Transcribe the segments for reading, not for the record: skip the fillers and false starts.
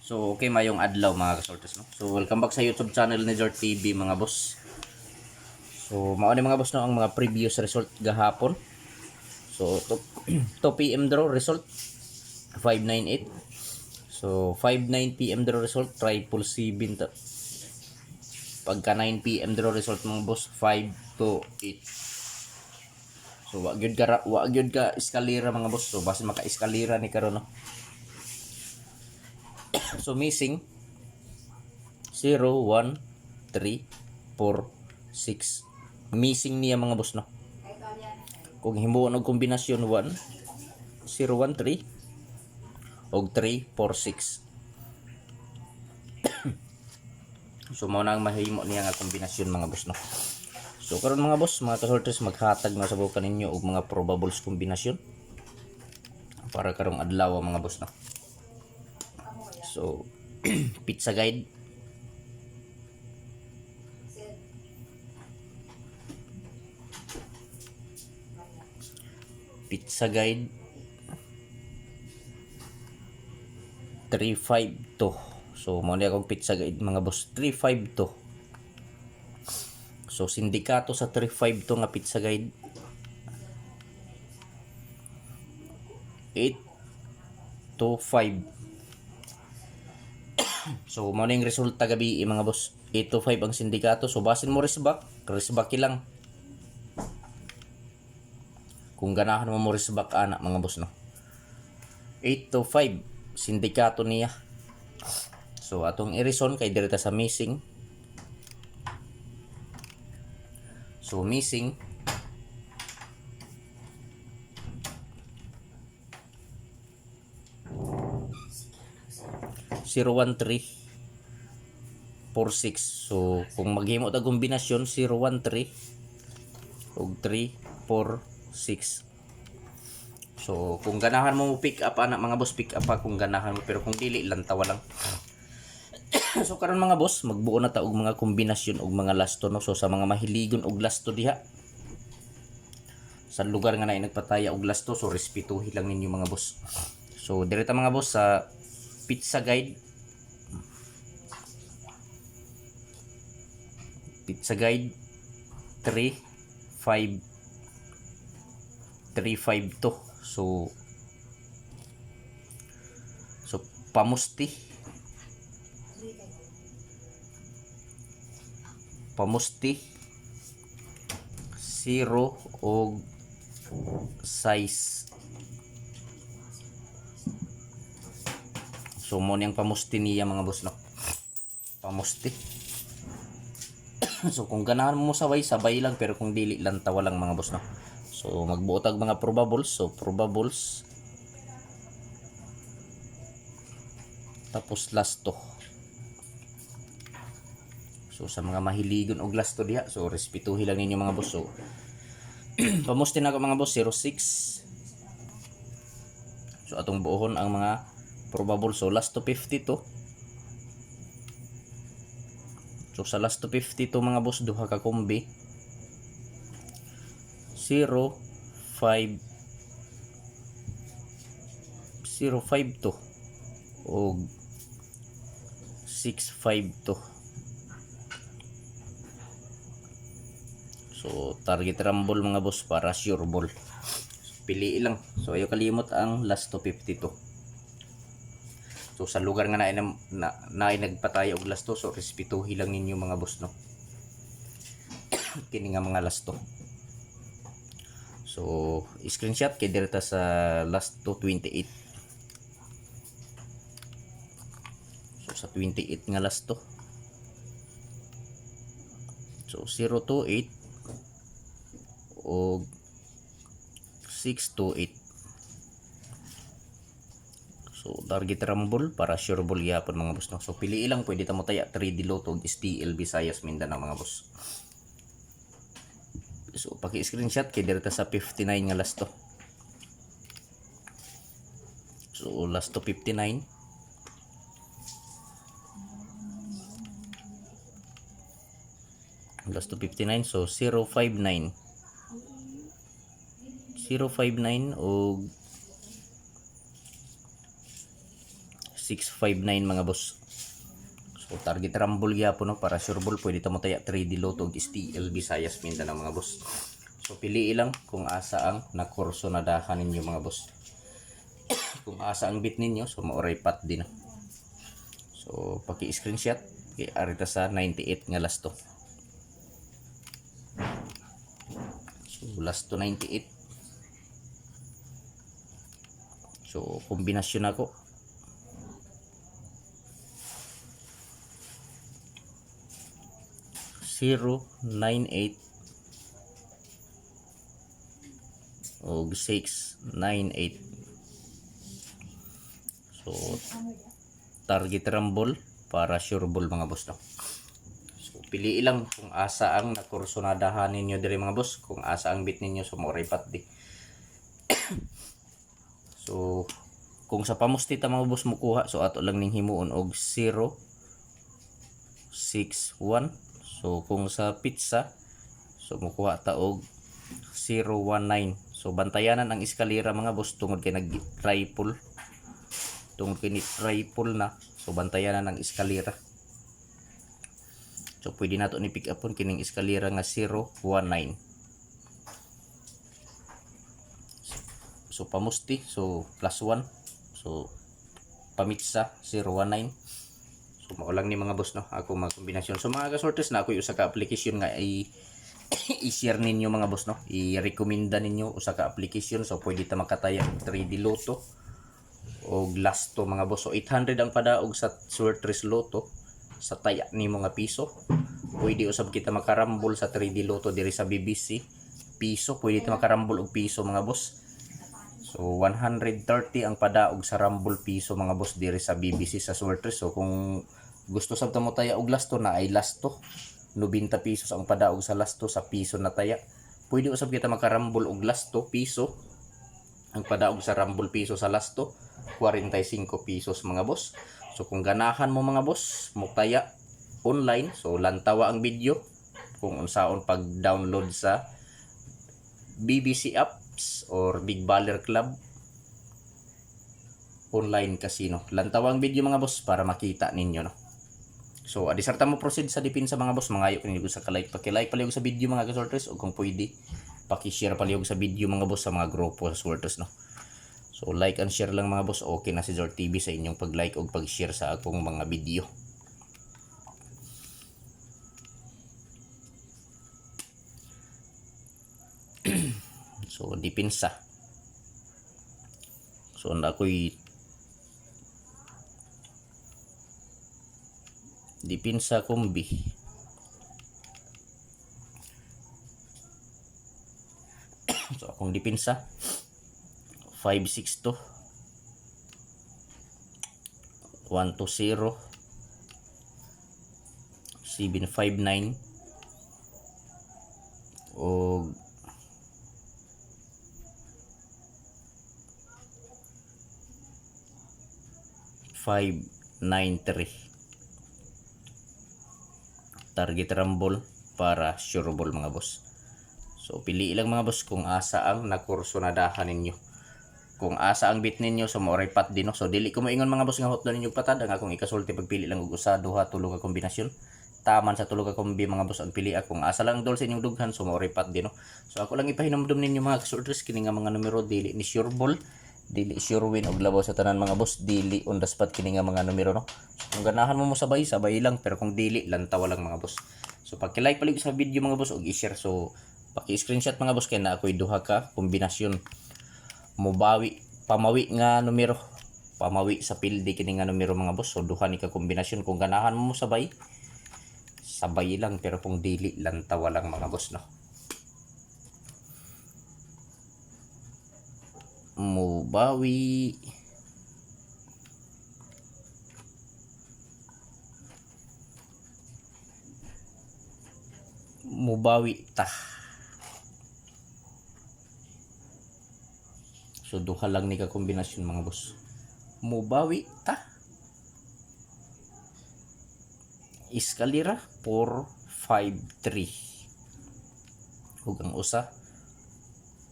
So, okay, mayong adlaw mga kasortes, no? So, welcome back sa YouTube channel ni Jort TV mga boss. So, mao ni mga boss no ang mga previous result gahapon. So, 2 PM draw result 598. So, 5:09 PM draw result 777 ta. Pagka 9 PM draw result mga boss 528. So, wa gyud ka eskalera mga boss. So, basta maka-eskalera ni karon no. So, missing 0, 1, 3, 4, 6. Missing niya mga boss no. Kung himuon og kombinasyon 1, 0, 1, 3 og 3, 4, 6. So mao na ang mahimo niya nga kombinasyon mga boss no. So karon mga boss, mga kasorters, maghatag na sa bukan ninyo og mga probables kombinasyon para karong adlaw mga boss no. So pizza guide. Pizza guide 352. So mao ni akong pizza guide mga boss 352. So sindikato sa 352 nga pizza guide 825. So mao ning resulta gabi mga boss 825 ang sindikato. So basin mo resback lang. Kung ganahan mo resback ana mga boss no. 825 sindikato niya. So atong i-reason kay direta sa missing. So missing 01346. So kung maghimo ta kombinasyon 013 ug 346. So kung ganahan mo pick up ana mga boss, pick up pa kung ganahan mo, pero kung dili lang tawa lang. So karon mga boss, magbuo na ta og mga kombinasyon og mga lasto no. So sa mga mahiligon og lasto diha sa lugar nga naay nagpataya og lasto, so respetuhi lang ninyo mga boss. So direta mga boss sa pizza guide. Pizza guide 352. So pamusti 0 og size. So mo niyang pamusti niya mga boss no. Pamusti. So kung ganahan mo sabay lang, pero kung dili lang tawa lang mga boss no. So magbuotag mga probables. So probables tapos lasto. So sa mga mahiligon og lasto diha, so respetuhi lang ninyo mga boss. So pamusti na ako mga boss 06. So atong buohon ang mga probable. So last to 52. So sa last to 52 mga boss, duha ka kombi 0 5 052 og 652. So target rumble mga boss para sure ball. So, pili lang. So ayo kalimot ang last to 52. So sa lugar nga naay nagpataya og lasto, so respetuhi lang ninyo mga boss no. Kini nga mga lasto. So screenshot kay direta sa last to 28. So sa 28 nga lasto. So 028 og 628. So target rumble para sure ball yapon mga boss no. So pili lang, pwede ta mo taya 3D Lotto og STL Visayas Mindanao mga boss. So paki-screenshot kay direta sa 59 nga lasto. So last to 59. Last to 59. So 059 059 og 659 mga boss. So target rumble gyapon no, para sure ball pwede ta mo taya 3D Lotto ug STL Visayas Mindanao mga boss. So pili lang kung asa ang nakurso na dahan ninyo mga boss. Kung asa ang bit ninyo, so maoray pat din. So paki-screenshot kay arita sa 98 nga last to. So last to 98. So kombinasyon ako. Zero, 98 o 698. So target rumble para sure ball mga boss no. So pili lang kung asa ang nakursunadahan ninyo diri mga boss, kung asa ang bit ninyo so mo ripat di. So kung sa pamusti ta mga boss mo kuha, so ato lang ning himuon og 0 6 1. So kung sa pizza, so mukuha ta og 019. So bantayanan ang eskalera mga boss tungod kay nag-triple. Tungod kay ni-triple na, so bantayanan ang eskalera. So pwede nato ni pick upon kining eskalera nga 019. So pamusti, so +1. So pamitsa 019. So mao lang ni mga boss no, ako magkombinasyon. So mga kasortes na ako usa ka application nga i-share ninyo mga boss no. I-recommenda ninyo usa ka application, so pwede ta makataya 3D Lotto og last to mga boss. So 800 ang padaog sa Sortress Lotto sa taya nimo nga piso. Pwede usab kita makarambol sa 3D Lotto diri sa BBC piso, pwede ta makarambol og piso mga boss. So 130 ang padaog sa rumble piso mga boss diri sa BBC sa Sortress. So kung gusto sab ta mo taya og lasto na ay lasto 90 pesos ang padaog sa lasto sa piso na taya. Pwede usab kita makarambol og lasto piso, ang padaog sa rumble piso sa lasto 45 pesos mga boss. So kung ganahan mo mga boss mo taya online, so lantawa ang video kung unsaon pag-download sa BBC apps or Big Baller Club online casino. Lantawa ang video mga boss para makita ninyo no. So adisarta mo proceed sa depensa mga boss, mangayo kini sa ka-like, paki-like palihog sa video mga kasorters, o kung pwede paki-share palihog sa video mga boss sa mga grupo sa sorters no. So like and share lang mga boss, okay na si Zort TV sa inyong pag-like o pag-share sa akong mga video. So depensa. So na ako'y depensa kombi. So akong depensa 562 120 759 o 593. Target rumble para sure ball mga boss. So pili lang mga boss kung asa ang nakursunadahan ninyo. Kung asa ang bit ninyo, so maoray pat din no. So dili ko moingon mga boss nga hot ninyo patad ang akong ikasulti pagpili lang og usa, duha, tulo ka kombinasyon. Taman sa tulo ka kombi mga boss ang pili kung asa lang dol sa inyong dughan, so maoray pat din no. So ako lang ipahinumdum ninyo mga kasorters kini nga mga numero dili ni sure ball, dili sure win og labaw sa tanan mga boss, dili on the spot kini nga mga numero no. So, kung ganahan mo sabay lang, pero kung dili lantawa lang mga boss. So paki-like palig sa video mga boss og i-share, so paki-screenshot mga boss kay na ako'y duha ka kombinasyon. Pamawi nga numero, pamawi sa pildi kini nga numero mga boss. So duha ni ka kombinasyon, kung ganahan mo sabay lang, pero kung dili lantawa lang mga boss no. Mubawi ta. So duha lang ni ka kombinasyon mga boss. Mubawi ta. Eskalera 453. Ug ang usa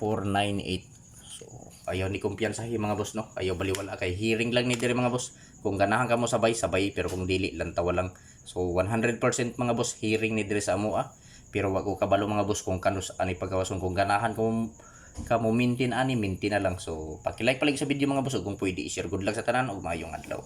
498. So ayaw ni kumpiyansahi mga boss no, ayaw baliwala kay hearing lang ni dire mga boss. Kung ganahan ka mo sabay sabay, pero kung dili lang tawa lang. So 100% mga boss hearing ni dire sa amo pero wag ko kabalo mga boss kung kanus ani pagkawason, kung ganahan ka mo maintain ani maintain na lang. So paki-like palagi sa video mga boss, ug kung pwede i-share. Good luck sa tanan ug maayong adlaw.